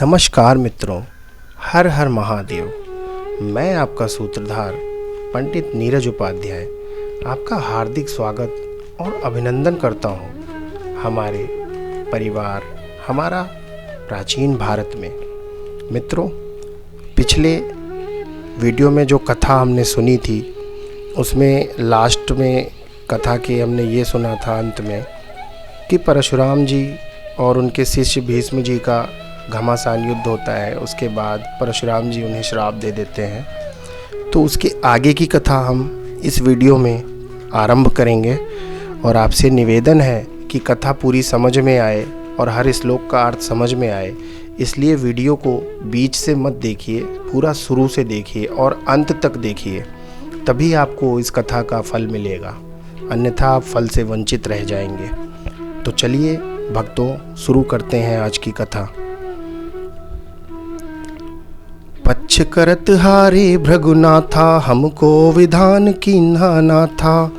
नमस्कार मित्रों, हर हर महादेव। मैं आपका सूत्रधार पंडित नीरज उपाध्याय आपका हार्दिक स्वागत और अभिनंदन करता हूँ हमारे परिवार, हमारा प्राचीन भारत में। मित्रों, पिछले वीडियो में जो कथा हमने सुनी थी उसमें लास्ट में कथा के हमने ये सुना था अंत में कि परशुराम जी और उनके शिष्य भीष्म जी का घमासान युद्ध होता है। उसके बाद परशुराम जी उन्हें श्राप दे देते हैं। तो उसके आगे की कथा हम इस वीडियो में आरंभ करेंगे और आपसे निवेदन है कि कथा पूरी समझ में आए और हर श्लोक का अर्थ समझ में आए, इसलिए वीडियो को बीच से मत देखिए, पूरा शुरू से देखिए और अंत तक देखिए, तभी आपको इस कथा का फल मिलेगा, अन्यथा आप फल से वंचित रह जाएंगे। तो चलिए भक्तों, शुरू करते हैं आज की कथा। पक्ष करत हारे भृगुनाथा, हमको विधान कीन्हा ना था।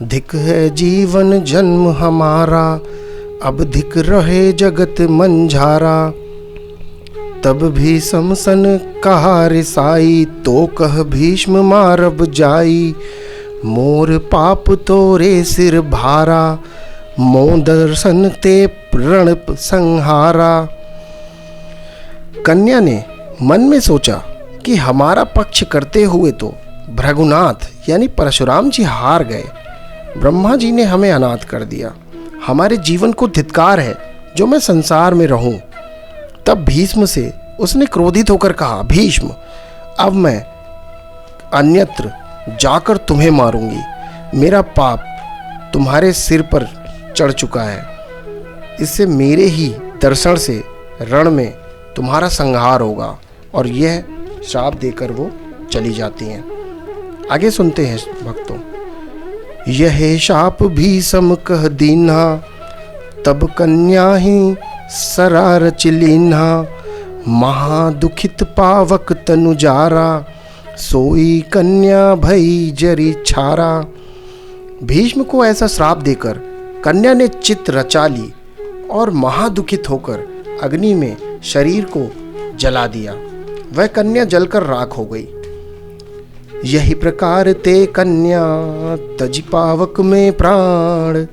धिक है जीवन जन्म हमारा, अब धिक रहे जगत मंझारा। तब भी समसन कहा रिसाई, तो कह भीष्म मारब जाई। मोर पाप तोरे सिर भारा, मो दर्शन ते प्रण संहारा। कन्या ने मन में सोचा कि हमारा पक्ष करते हुए तो भृगुनाथ यानी परशुराम जी हार गए। ब्रह्मा जी ने हमें अनाथ कर दिया। हमारे जीवन को धिक्कार है जो मैं संसार में रहूं। तब भीष्म से उसने क्रोधित होकर कहा, भीष्म, अब मैं अन्यत्र जाकर तुम्हें मारूंगी। मेरा पाप तुम्हारे सिर पर चढ़ चुका है। इससे मेरे ही दर्शन से रण में तुम्हारा संहार होगा। और यह श्राप देकर वो चली जाती हैं। आगे सुनते हैं भक्तों। यह शाप भीष्म कह दीन्हा, तब कन्या ही सरार चिलीन्हा। महादुखित पावक तनु जारा, सोई कन्या भई जरी छारा। भीष्म को ऐसा श्राप देकर कन्या ने चित्त रचा ली और महादुखित होकर अग्नि में शरीर को जला दिया। वह कन्या जलकर राख हो गई। यही प्रकार ते कन्या तज पावक में प्राण।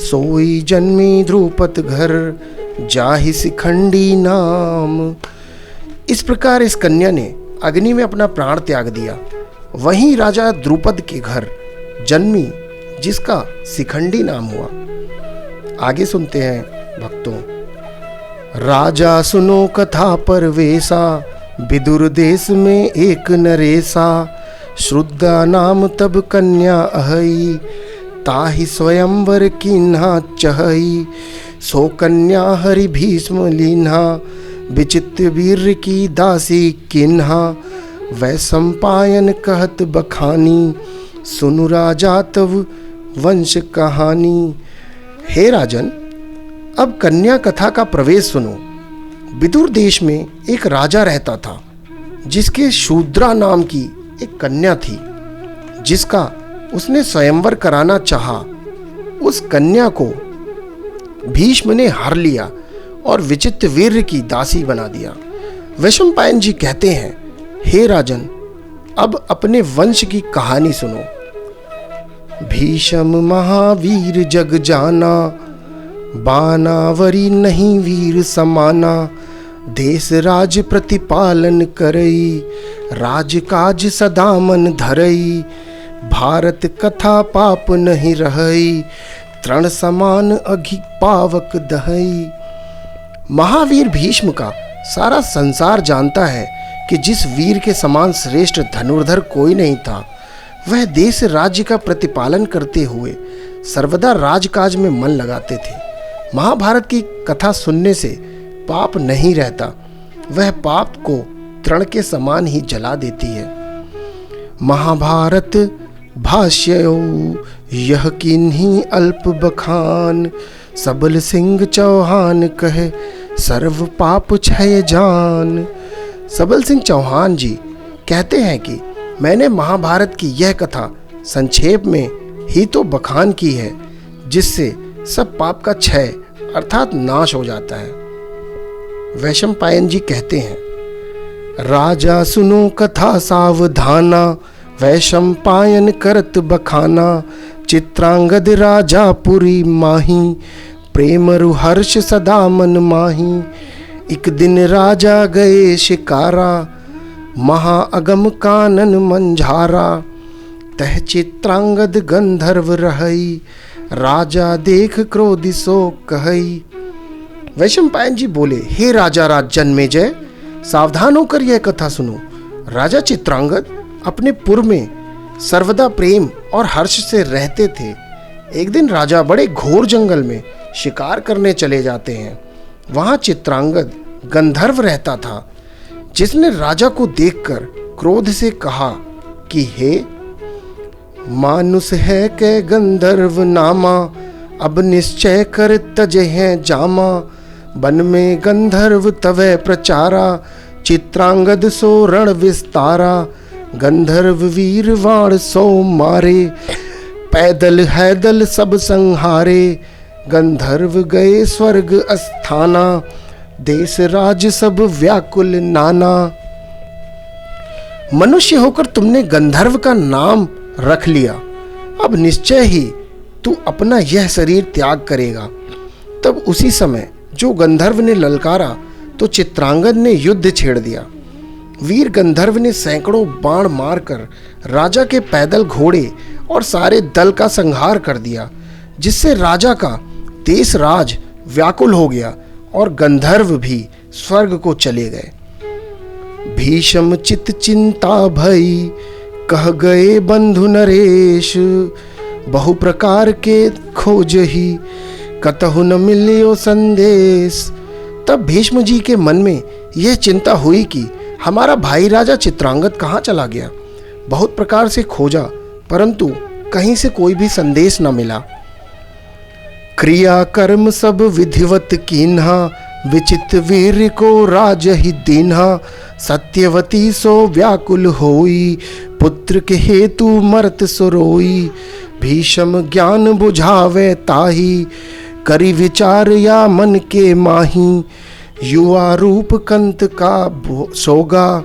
सोई जन्मी ध्रुपद घर, जाहि शिखंडी नाम। इस प्रकार इस कन्या ने अग्नि में अपना प्राण त्याग दिया। वहीं राजा द्रुपद के घर जन्मी, जिसका शिखंडी नाम हुआ। आगे सुनते हैं भक्तों। राजा सुनो कथा परवेसा, विदुर देश में एक नरेसा। श्रुद्धा नाम तब कन्या अहई, ताहि स्वयंवर कीन्हा चहई। सो कन्या हरि भीष्म लीन्हा, विचित्र वीर की दासी किन्हा। वै संपायन कहत बखानी, सुनु राजा तव वंश कहानी। हे राजन, अब कन्या कथा का प्रवेश सुनो। विदुर देश में एक राजा रहता था, जिसके शूद्रा नाम की एक कन्या थी, जिसका उसने स्वयंवर कराना चाहा। उस कन्या को भीष्म ने हर लिया और विचित्र वीर की दासी बना दिया। वैशंपायन जी कहते हैं, हे राजन, अब अपने वंश की कहानी सुनो। भीष्म महावीर जग जाना, बानावरी नहीं वीर समाना। देश राज प्रतिपालन करई, राजकाज सदा मन धरई। भारत कथा पाप नहीं रहई, तृण समान अघि पावक दहई। महावीर भीष्म का सारा संसार जानता है कि जिस वीर के समान श्रेष्ठ धनुर्धर कोई नहीं था। वह देश राज्य का प्रतिपालन करते हुए सर्वदा राजकाज में मन लगाते थे। महाभारत की कथा सुनने से पाप नहीं रहता, वह पाप को तृण के समान ही जला देती है। महाभारत भाष्यो यह किन्हीं अल्प बखान। सबल सिंह चौहान कहे, सर्व पाप क्षय जान। सबल सिंह चौहान जी कहते हैं कि मैंने महाभारत की यह कथा संक्षेप में ही तो बखान की है, जिससे सब पाप का क्षय अर्थात नाश हो जाता है। वैशंपायन जी कहते हैं, राजा सुनो कथा सावधाना, वैशंपायन करत बखाना, चित्रांगद राजा पुरी माही, प्रेम हर्ष सदा मन माही। एक दिन राजा गए शिकारा, महाअगम कानन मंझारा, तह चित्रांगद गंधर्व रहई, राजा देख क्रोधि सो कहई। वैशंपायन जी बोले, हे राजा राज जन्मेजय, सावधान होकर यह कथा सुनो। राजा चित्रांगद अपने पुर में सर्वदा प्रेम और हर्ष से रहते थे। एक दिन राजा बड़े घोर जंगल में शिकार करने चले जाते हैं। वहां चित्रांगद गंधर्व रहता था, जिसने राजा को देखकर क्रोध से कहा कि हे मानुष है के गंधर्व नामा, अब निश्चय कर तजे हैं जामा। वन में गंधर्व तवे प्रचारा, चित्रांगद सो रण विस्तारा। गंधर्व वीर वाण सो मारे, पैदल हैदल सब संहारे। गंधर्व गए स्वर्ग अस्थाना, देश राज सब व्याकुल नाना। मनुष्य होकर तुमने गंधर्व का नाम रख लिया, अब निश्चय ही तू अपना यह शरीर त्याग करेगा। तब उसी समय जो गंधर्व ने ललकारा तो चित्रांगद ने युद्ध छेड़ दिया। वीर गंधर्व ने सैकड़ों बाण मारकर राजा के पैदल घोड़े और सारे दल का संहार कर दिया, जिससे राजा का देश राज व्याकुल हो गया और गंधर्व भी स्वर्ग को चले गए। भीषम चित चिंता भई, कह गए बंधु नरेश। बहु प्रकार के खोज ही, कतहु न मिलियो संदेश। तब भीष्म जी के मन में यह चिंता हुई कि हमारा भाई राजा चित्रांगद कहाँ चला गया। बहुत प्रकार से खोजा, परंतु कहीं से कोई भी संदेश न मिला। क्रिया कर्म सब विधिवत कीन्हा, विचित वीर को राज ही दीन्हा। सत्यवती सो व्याकुल होई, पुत्र के हेतु मरत सुरोई। भीषम ज्ञान बुझावे ताही, करी विचार या मन के माही। युवा रूप कंत का सोगा,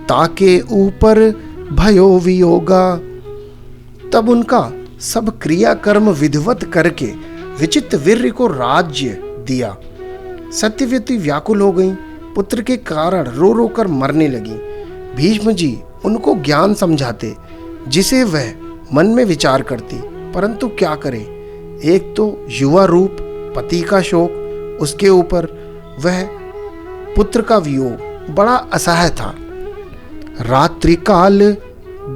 ताके ऊपर भयो वियोगा। तब उनका सब क्रिया कर्म विधिवत करके विचित्र वीर्य को राज्य दिया। सत्यवती व्याकुल हो गई, पुत्र के कारण रो रो कर मरने लगी। भीष्म जी उनको ज्ञान समझाते, जिसे वह मन में विचार करती, परंतु क्या करे। एक तो युवा रूप पति का शोक, उसके ऊपर वह पुत्र का वियोग बड़ा असह्य था। रात्रि काल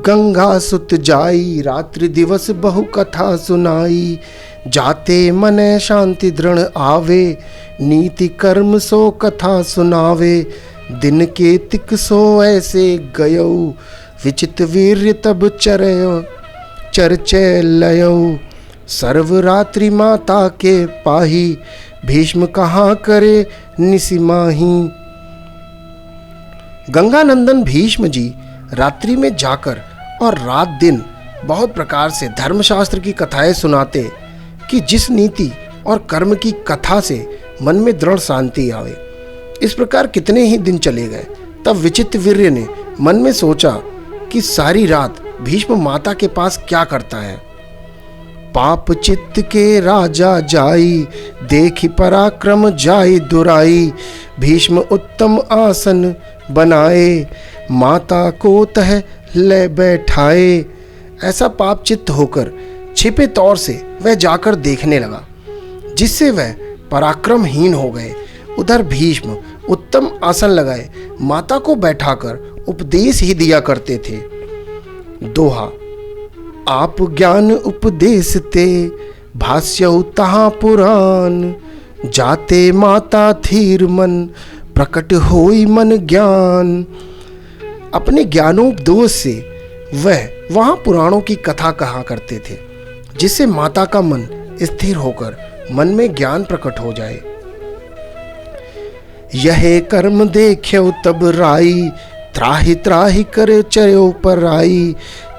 गंगा सुत जाई, रात्रि दिवस बहु कथा सुनाई। जाते मने शांति दृढ़ आवे, नीति कर्म सो कथा सुनावे। दिन के तिक सो ऐसे गयो, विचित वीर्य तब चरयो चर्चे लयो। सर्वरात्रि माता के पाही, भीष्म कहाँ करे निसिमाही। गंगानंदन भीष्म जी रात्रि में जाकर और रात दिन बहुत प्रकार से धर्मशास्त्र की कथाएं सुनाते कि जिस नीति और कर्म की कथा से मन में दृढ़ शांति आवे। इस प्रकार कितने ही दिन चले गए। तब विचित्र वीर्य ने मन में सोचा कि सारी रात भीष्म माता के पास क्या करता है। पाप चित्त के राजा जाई, देखी पराक्रम जाई दुराई। भीष्म उत्तम आसन बनाए, माता को तह ले बैठाए। ऐसा पाप चित्त होकर छिपे तौर से वह जाकर देखने लगा, जिससे वह पराक्रमहीन हो गए। उधर भीष्म उत्तम आसन लगाए माता को बैठाकर उपदेश ही दिया करते थे। दोहा, आप ज्ञान उपदेश ते, भाष्यउ तहाँ पुराण। जाते माता थीर मन, प्रकट होई मन ज्ञान। अपने ज्ञानोपदेश से वह वहाँ पुराणों की कथा कहा करते थे, जिससे माता का मन स्थिर होकर मन में ज्ञान प्रकट हो जाए। यह कर्म देख्यो तब राई, त्राहि त्राहि करे चयो पर आई।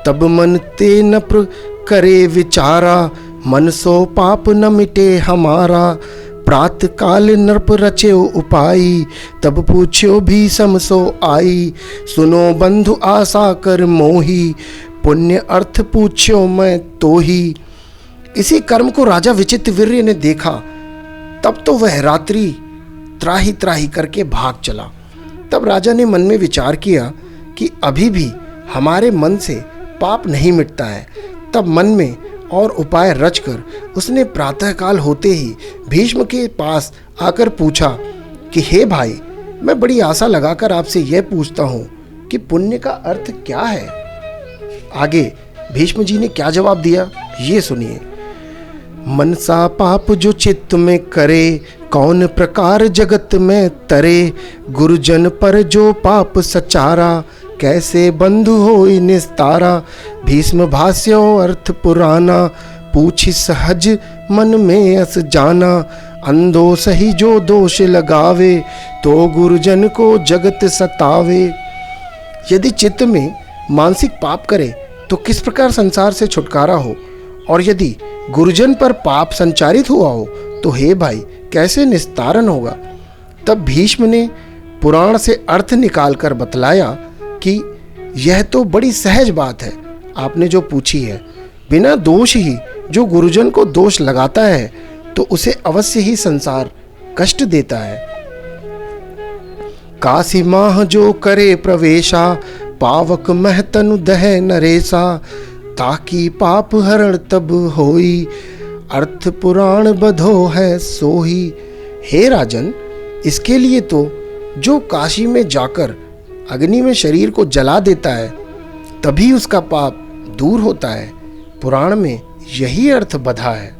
तब मन ते नप्र करे विचारा, मन सो पाप न मिटे हमारा। प्रात काल नृप रच्यो उपाई, तब पूछ्यो भीषम सो आई। सुनो बंधु आशा कर मोही, पुण्य अर्थ पूछ्यो मैं तो ही। इसी कर्म को राजा विचित्रवीर्य ने देखा, तब तो वह रात्रि त्राही त्राही करके भाग चला। तब राजा ने मन में विचार किया कि अभी भी हमारे मन से पाप नहीं मिटता है। तब मन में और उपाय रचकर उसने प्रातःकाल होते ही भीष्म के पास आकर पूछा कि हे भाई, मैं बड़ी आशा लगाकर आपसे यह पूछता हूँ कि पुण्य का अर्थ क्या है। आगे भीष्म जी ने क्या जवाब दिया, ये सुनिए। मनसा पाप जो चित्त में करे, कौन प्रकार जगत में तरे। गुरुजन पर जो पाप सचारा, कैसे बंधु होई निस्तारा। भीष्म भाष्यो अर्थ पुराना, पूछी सहज मन में अस जाना। अंधो सही जो दोष लगावे, तो गुरुजन को जगत सतावे। यदि चित्त में मानसिक पाप करे तो किस प्रकार संसार से छुटकारा हो, और यदि गुरुजन पर पाप संचारित हुआ हो तो हे भाई कैसे निस्तारण होगा। तब भीष्म ने पुराण से अर्थ निकालकर बतलाया कि यह तो बड़ी सहज बात है आपने जो पूछी है। बिना दोष ही जो गुरुजन को दोष लगाता है तो उसे अवश्य ही संसार कष्ट देता है। काशी माह जो करे प्रवेशा, पावक महतनु दह नरेशा। ताकि पाप हरण तब होई, अर्थ पुराण बधो है सोही। हे राजन, इसके लिए तो जो काशी में जाकर अग्नि में शरीर को जला देता है तभी उसका पाप दूर होता है। पुराण में यही अर्थ बधा है।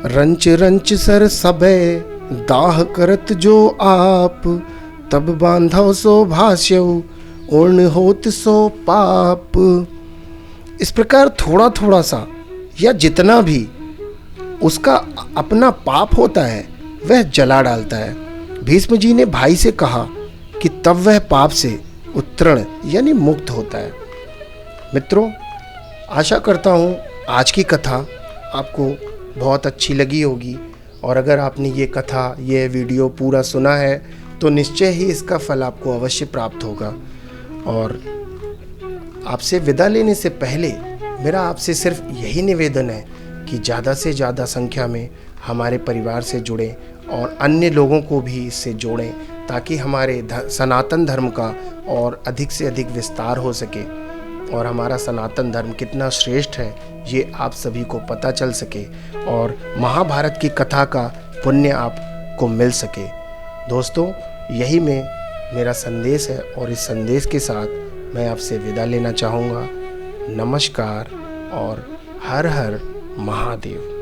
रंच रंच सर सबे, दाह करत जो आप। तब बांधव सो भाष्यऊ, उर्ण होत सो पाप। इस प्रकार थोड़ा थोड़ा सा या जितना भी उसका अपना पाप होता है वह जला डालता है। भीष्म जी ने भाई से कहा कि तब वह पाप से उत्तरण यानी मुक्त होता है। मित्रों, आशा करता हूँ आज की कथा आपको बहुत अच्छी लगी होगी, और अगर आपने ये कथा, ये वीडियो पूरा सुना है तो निश्चय ही इसका फल आपको अवश्य प्राप्त होगा। और आपसे विदा लेने से पहले मेरा आपसे सिर्फ यही निवेदन है कि ज़्यादा से ज़्यादा संख्या में हमारे परिवार से जुड़ें और अन्य लोगों को भी इससे जोड़ें, ताकि हमारे सनातन धर्म का और अधिक से अधिक विस्तार हो सके और हमारा सनातन धर्म कितना श्रेष्ठ है ये आप सभी को पता चल सके और महाभारत की कथा का पुण्य आपको मिल सके। दोस्तों, यही मेरा संदेश है, और इस संदेश के साथ मैं आपसे विदा लेना चाहूँगा। नमस्कार और हर हर महादेव।